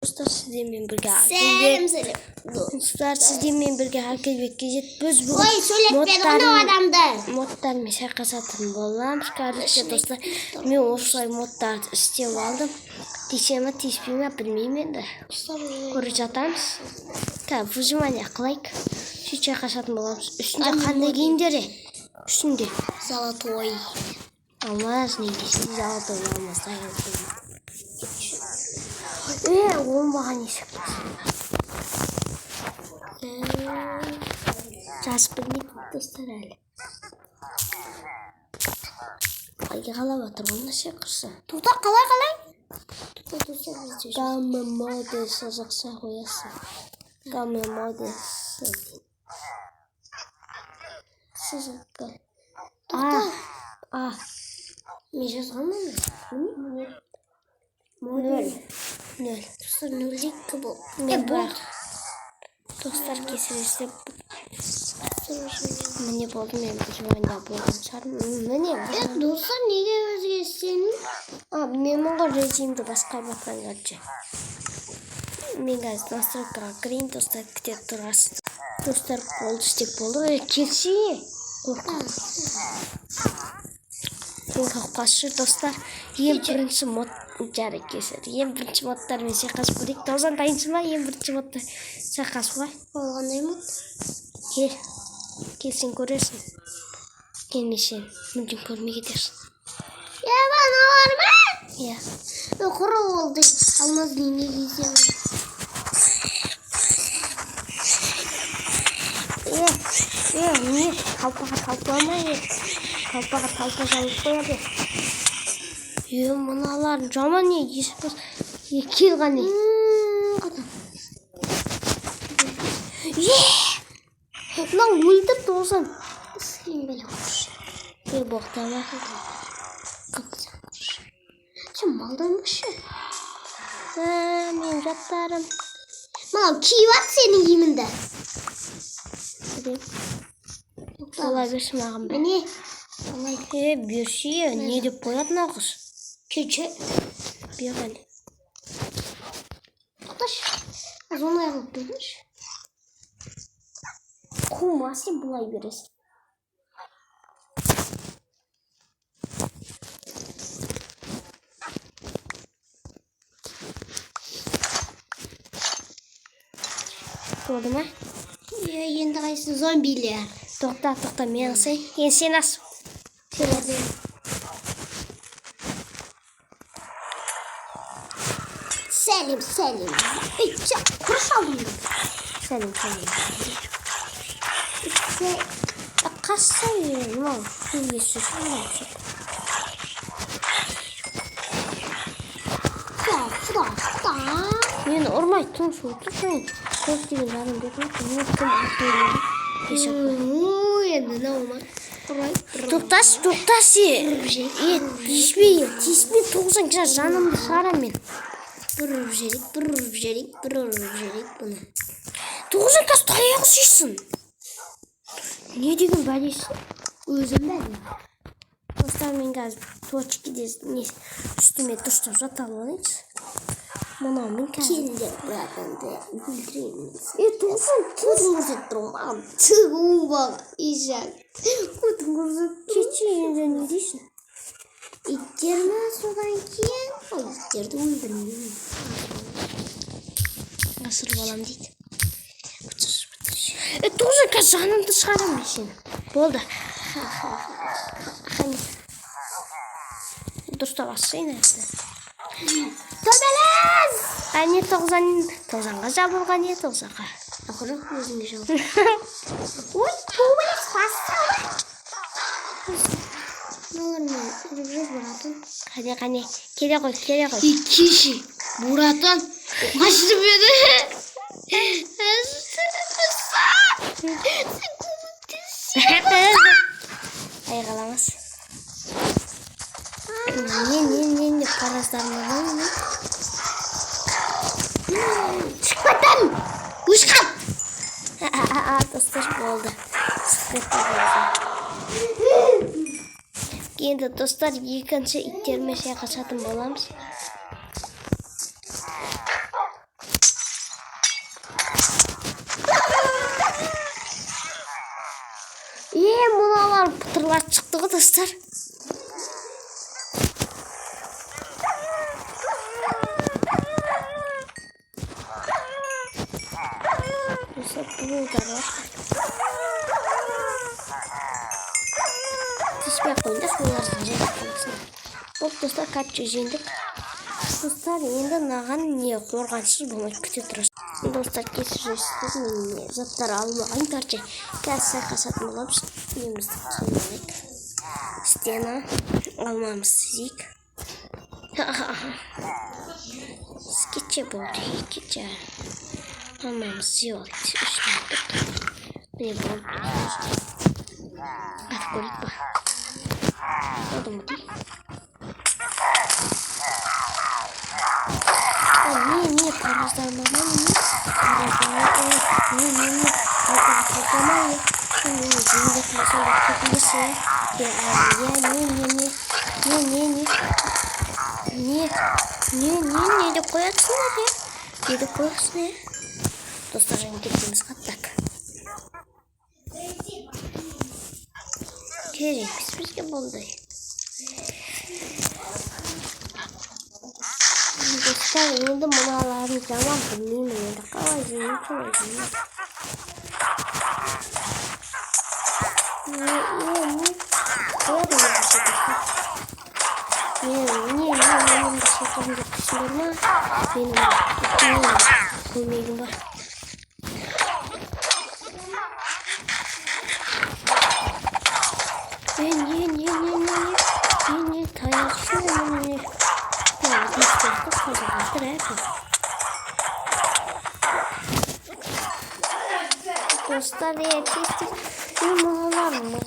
Dostlar sizlerle birlikte biz bu modlar meşakka satın bolamız. Kardeşler dostlar men osay modlardı istep aldım. Dişeme tişpime bilmeymen de. Ko'rib жатамыз. Ta выжимание кылайык. Şu çaka satın bolamız. Üstünde qanday kiyimderi? Üstünde золотой. Алмаз негізі золотой алмаз. Оңбаған есік. Жазып білмейді достар әлі. Қалай қалап атыр, оны ше қырсы. Тута қалай? Гамма модесі жақса қоясы. Гамма модесі. Сызыққа. Мен жазғанмын. Nol. Dostlar nollik bu. Мен бірақ. Достар кесіресі. Міне болды, мен бұжуанда болған шығармын. Міне бұжуанда. Достар неге өзгерсенің? Мен мұнға режимді басқарып атқан жатшы. Мен қазір настройкаға кірейін, достар күтіп тұрасыз. Достар болды істеп болды. Келші. Қорқашы достар. Ең бірінші мод жарық кесір. Ең бірінші модтармен шайқасып көрейік. Тоғжан дайынсың ба? Ең бірінші модта шайқасуға. Қандай мод? Келсең көресің. Келмесең мүмкін көрмей кетерсің. Бана бар ма? Иә. Құры болды. Алмаз неге кисем? Не? Қалпаға талпамай. Қалпаға талпа жалып қояды. Мыналарын жаман не? Еспес. Кел ғане. Мынау өлдір тоғжан. Сен бәлі құршы. Боқтама. Сен малданмашы. Мен жаттарым. Мынау киіп сенің киіміңді. Олай берші маған бе. Міне. Берші, не деп қояды нағыз? Кече. Берген. Құташ. Аз оны ағылып бердіңші. Қумасы бұлай бересің. Болды ма? Енді қайсы зомбилер. Тоқта, мен асай. Енді сен ас. Сәлем. Құрыш алдым. Сәлем. Қасай, мынау. Құда. Мені ұрмай тұңшы отырсың. Көз деген жарым бермей, кім атылды. Енді наума. Тоқтас. Тиспей тоғжан кіра жанымды шығарам мен. Бұрып жерек бұны. Тоғжан қазір таяғы сүйсін. Не деген бәлесін? Өзім бәлі. Достар мен қазір точкеде үстіме дұрыстап жата алайыншы. Мынау мен қазір. Келдер бұратанды өлтіреміз. Тоғжан Көтін көрсет тұрмам. Тұғым бағ. Ижак. Көтін көрсет. Кече енді не дейсің? Иттер ма содан кейін? Ол иттерді өлдірмеймін. Асырып алам дейді. Тоғжан қазір жанымды шығарам мен сені. Болды. Дұрыстап асайын әсі. Төбелес! Не тоғжанға жабылған не тоғжанға? Ақыры өзіңе жабыл. Ой, төбелес қасы. Нолармен үріп бұратын. Қане, келе қой. Кеші, бұратын. Қашты беді. Сен көміктесің. Айғаламыз. Не деп қараздармаған не? Шықпаттан! Ұшқан! Достар болды. Енді достар екінші иттермен шайқасатын боламыз. Олар шықты ғой достар. Бұлдар бар. Тиспей қойыңдар, солардың жайып қаласың. Бұл достар капча жеңдік. Достар енді наған не қорғансыз болмай күте тұрасыз. Достар кесіп жүрсіз не заттар алмағын тарчы. Қазір сайқасатын боламыз. Немізді қысылмайық. Стена алмамыз зик. Скетче болды, екетче. Алмамыз зиолды. Үшінен бұқты. Міне болды. Ат көріп ба. Одым бұды. Не, қарыздармаған, не деп қоясыңдар, не деп қоясың, достар және кетеміз қаттак. Керекпіз бізге болды. Достар, енді мұналарын жаман білмеймін, енді қалай жеймін, қалай жеймін. Көмегім бар. Не, таяқшы, не. Dostlar eğer kestik yumalar mı?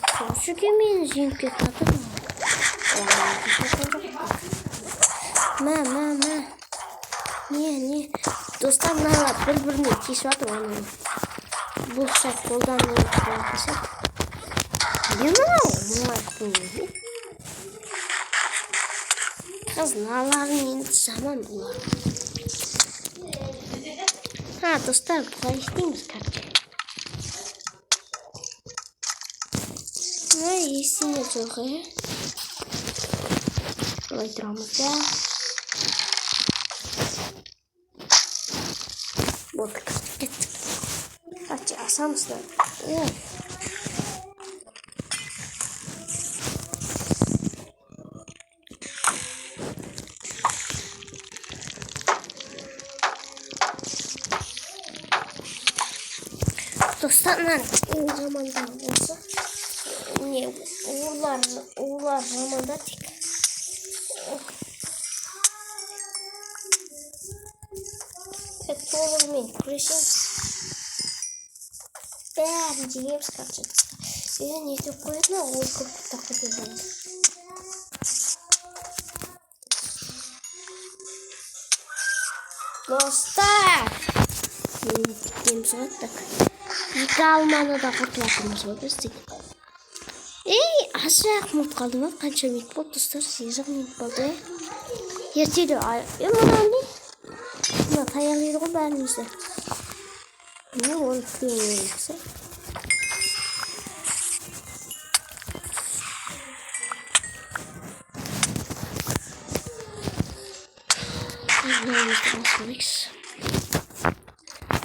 Şu geminin zinke tadı mı? Ne? Dostlar ne var? Bir-birini kesip atım onu. Bu şart koldan ne yapacak? Kız nalarin енді zaman bular. Dostlar бұлай істейміз кәрке. Есіне жоғы. Бұлай тұрамыз да. Болды кеттік. Кәрке асамыздан. Dostlar, o zamandan olsa ne uğurlar zamanda tek. Petrolün kreşin bence hepsi kaçacak. Size ne de koyduğuna o kapı takılıyor. Dostlar, benim surattak. Екі алманы да құртылатырмыз ғой біздің. Азырақ минут қалды ма? Қанша минут болды достар? 8 минут болды. Ертелі мынау не? Мына таяқ еді ғой бәрімізді. Не оны күтеміз.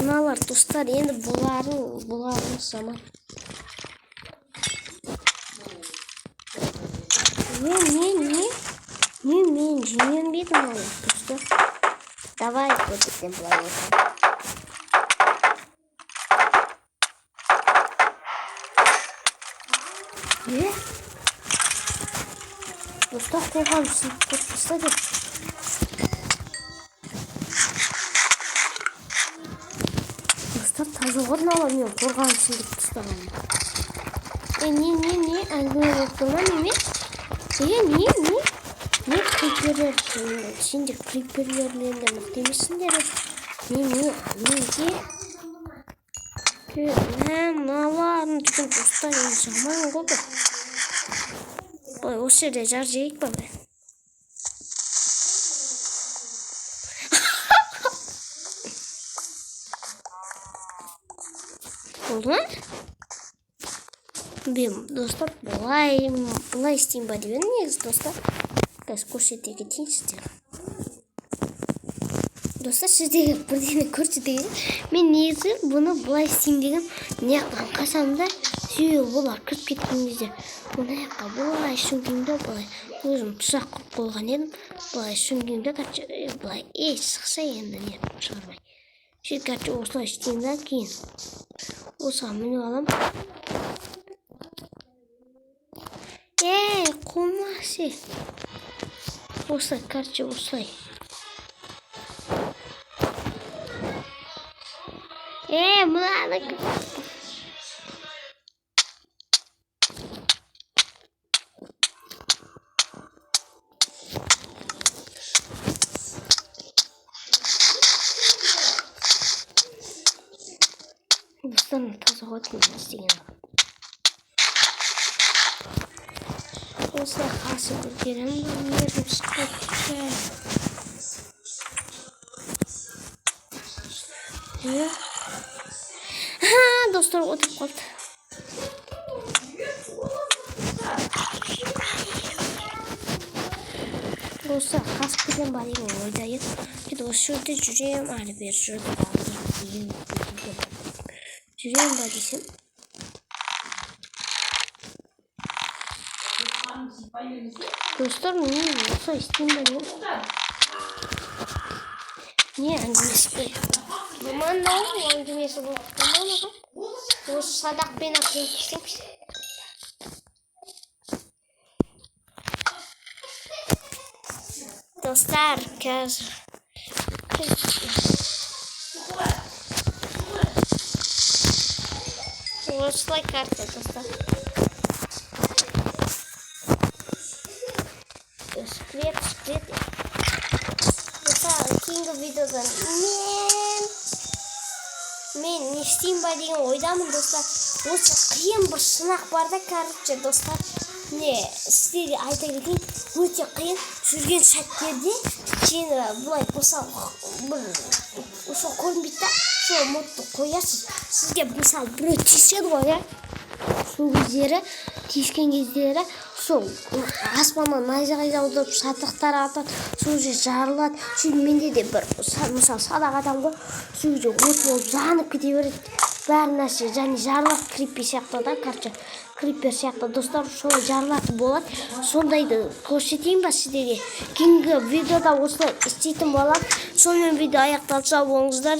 Мыналар достар, енді бұларын заман. Мен жеңбедім олар достар. Давай көрсетем бұлай еді. Достар қоғамсын көрсетті деп. Таза орын алам, мен қорғансын деп тұстағанмын. Не, әңгіме боқтырма неме? Не криперлер, сендер криперлерленде мықты емессіңдер. Мыналарын түген достар енді жаман ғой. Осы жерде жар жейік па бе? Oldu mu? Мен достар былай істейін ба деп едім негізі достар. Қазір көрсете кетейін сіздерге. Достар сіздерге бірдеңе көрсетейін. Мен негізі бұны былай істейін деген мынаяқтан қасамда себебі бұлар кіріп кеткен кезде мынаяққа былай сүңгимді былай өзім тұсақ қылып қойған едім. Былай сүңгимді былай шықса енді не шығармай. Короче осылай істейін да кейін осыған мініп алам. Қумаси. Осылай, короче, осылай. Мынаны. Достарым таза қойдым істеген. Осылай қасып көтеремін, меріп шықпайды. Достар отырып қалды. Осылай қасып кетем ба деген ойда еді. Осы жерде жүрем, әлі бер жүрді жүрем ба десем. Достар, мен осылай істейін ба деймін. Не әңгімесі қой. Маман әңгімесі бұл. Осы садақпен ақын кесеміз. Достар, қазір. Осылай карта, достар. Скреп. Мысалы, кейінгі видеодан мен не істейін ба деген ойдамын, достар. Осы қиын бір сынақ бар да, короче, достар. Сіздерге айта кетейін, өте қиын жүрген сәттерде сені бұлай мысалы сол көрінбейді да, сол модты қоясыз. Сізге мысалы біреу тиіседі ғой, сол кездері, тиіскен кездері сол аспаннан найзағай жаудырып шатықтар атады, сол жер жарылады. Çünkü менде де бір мысалы садақ адам ғой, сол жерде от болып жанып кете береді. Бәрі нәрсе және жарылады, криппер сияқты да, короче, криппер сияқты достар, солай жарылады болады. Сондайды көрсетейін ба сіздерге? Кейінгі видеода осылай істейтін болады. Сонымен видео аяқталса болыңыздар.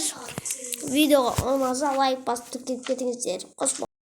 Видеоға ұнаса лайк басып кетіңіздер.